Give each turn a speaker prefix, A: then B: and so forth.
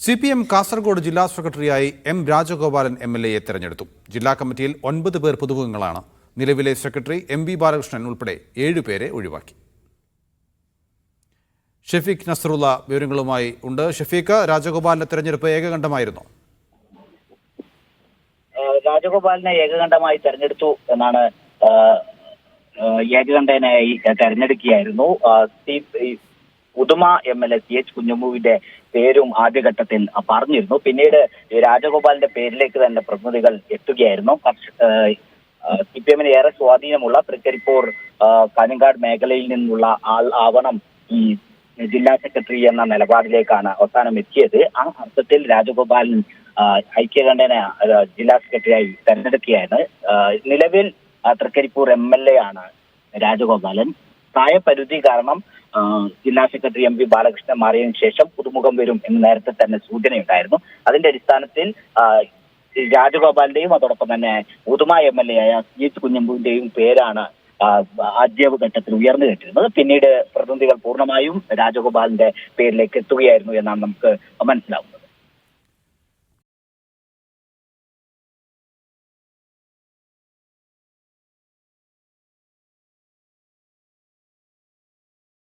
A: CPM Kasaragod ജില്ലാ സെക്രട്ടറിയായി M Rajagopalan MLA തെരഞ്ഞെടുത്തു. ജില്ലാ കമ്മിറ്റിയിൽ 9 പേർ പുതുമുഖങ്ങളാണ്. നിലവിലെ സെക്രട്ടറി MB ബാലകൃഷ്ണൻ ഉൾപ്പെടെ 7 പേരെ ഒഴിവാക്കി. ഷഫീഖ് നസറുള്ള വിവരങ്ങളുമായി ഉണ്ട്. ഷഫീഖ്, രാജഗോപാലിന്റെ തെരഞ്ഞെടുപ്പ് ഏകകണ്ഠമായിരുന്നു.
B: രാജഗോപാലിനെ ഏകകണ്ഠമായി തെരഞ്ഞെടുത്തു എന്നാണ് ഏകകണ്ഠനായി തെരഞ്ഞെടുക്കുകയായിരുന്നു. പുതുമ MLA CH കുഞ്ഞമ്പുവിന്റെ പേരും ആദ്യഘട്ടത്തിൽ പറഞ്ഞിരുന്നു. പിന്നീട് രാജഗോപാലിന്റെ പേരിലേക്ക് തന്നെ പ്രതിനിധികൾ എത്തുകയായിരുന്നു. CPM ഏറെ സ്വാധീനമുള്ള തൃക്കരിപ്പൂർ കാഞ്ഞങ്ങാട് മേഖലയിൽ നിന്നുള്ള ആൾ ആവണം ഈ ജില്ലാ സെക്രട്ടറി എന്ന നിലപാടിലേക്കാണ് അവസാനം എത്തിയത്. ആ അർത്ഥത്തിൽ രാജഗോപാലൻ ഐക്യകണ്ഠനെ ജില്ലാ സെക്രട്ടറിയായി തെരഞ്ഞെടുക്കുകയാണ്. നിലവിൽ തൃക്കരിപ്പൂർ MLA ആണ് രാജഗോപാലൻ. പ്രായപരിധി കാരണം ജില്ലാ സെക്രട്ടറി MB ബാലകൃഷ്ണൻ മാറിയതിനു ശേഷം പുതുമുഖം വരും എന്ന് നേരത്തെ തന്നെ സൂചനയുണ്ടായിരുന്നു. അതിന്റെ അടിസ്ഥാനത്തിൽ രാജഗോപാലിന്റെയും അതോടൊപ്പം തന്നെ പുതുമ MLA ആയ CH കുഞ്ഞമ്പുവിന്റെയും പേരാണ് ആദ്യഘട്ടത്തിൽ ഉയർന്നു കേട്ടിരുന്നത്. പിന്നീട് പ്രതിനിധികൾ പൂർണ്ണമായും രാജഗോപാലിന്റെ പേരിലേക്ക് എത്തുകയായിരുന്നു എന്നാണ് നമുക്ക് മനസ്സിലാവുന്നത്.